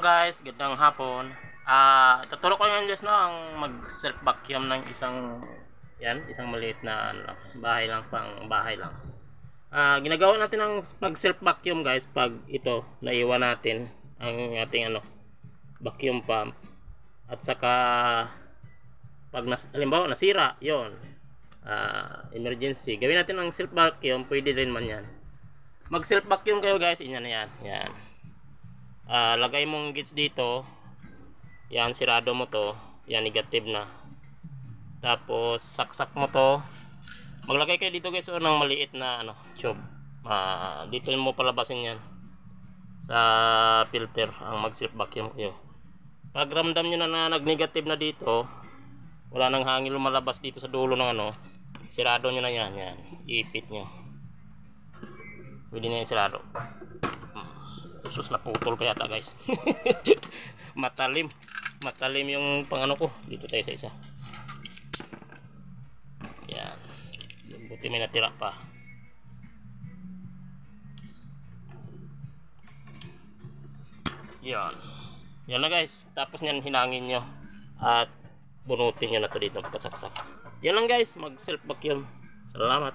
guys, gandang hapon. Tuturo ko ngayon guys ang mag self vacuum ng isang maliit na bahay lang, pang bahay lang. Ginagawa natin ang pag self vacuum guys pag ito naiwan natin ang ating vacuum pump at saka pag halimbawa nasira yon, emergency, gawin natin ang self vacuum. Pwede rin man yan. Mag self vacuum kayo guys, yan. Lagay mong gauge dito, yan, sirado mo to, yan, negative na. Tapos saksak mo to, maglagay kayo dito guys ng maliit na tube. Dito mo palabasin yan sa filter ang mag self vacuum kayo. Pag ramdam nyo na nag negative na dito, wala nang hangin lumalabas dito sa dulo ng sirado nyo na yan, ipit nyo, pwede na yung sirado. Sus, naputol pa yata guys. matalim yung ko. Dito tayo sa isa. Yan, buti may natira pa. Yan na guys. Tapos nyan hinangin nyo at bunutin nyo na to dito, pagkasaksak. Yan lang guys, mag self vacuum. Salamat.